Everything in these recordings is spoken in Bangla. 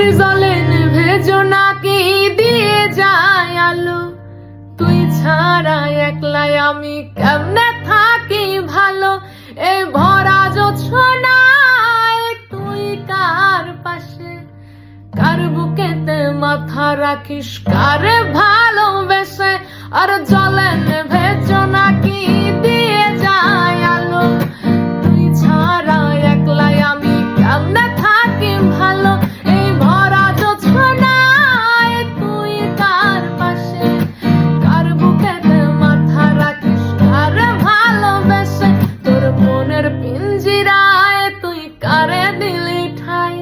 আরে জলে নেভে জোনাকি দিয়ে যায় আলো, তুই ছাড়া একলাই আমি কেমনে থাকি ভালো। এই ভরা জোছনায় তুই কার পাশে, কার বুকেতে মাথা রাখিস, কারে ভালোবেসে। আর জলে নেভে জোনাকি দিয়ে যায় আলো, তুই ছাড়া একলাই আমি কেমনে থাকি ভালো। এই ভরা জোছনায় তুই কার পাশে, কার বুকেতে মাথা রাখিস, কারে ভালোবেসে। তোর মনের পিঞ্জিরায় তুই কারে দিলি ঠাই,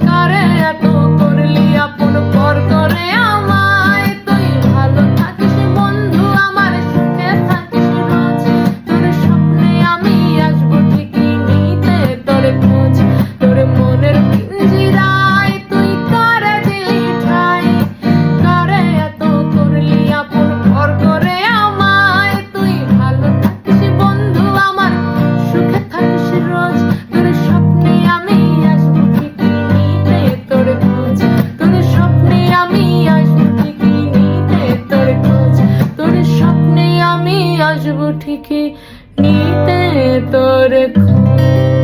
কারে এত করলি আপন পর করে আমায়। তুই ভালো থাকিস বন্ধু আমার, সুখে থাকিস রোজ। তোর স্বপ্নে আমি আসবো ঠিকই নিতে তোর খোঁজ। তোর মনের পিঞ্জিরায় তুই কারে দিলি ঠাই, কারে এত করলি আপন পর করে আমায়। তুই ভালো থাকিস বন্ধু আমার, সুখে থাকিস রোজ। তোর স্বপ্নে আমি আসবো ঠিকই নিতে তোর খোঁজ। তোর স্বপ্নে আমি আসবো ঠিকই নিতে তোর খোঁজ। তোর স্বপ্নে আমি আসবো ঠিকই নিতে তোর খোঁজ।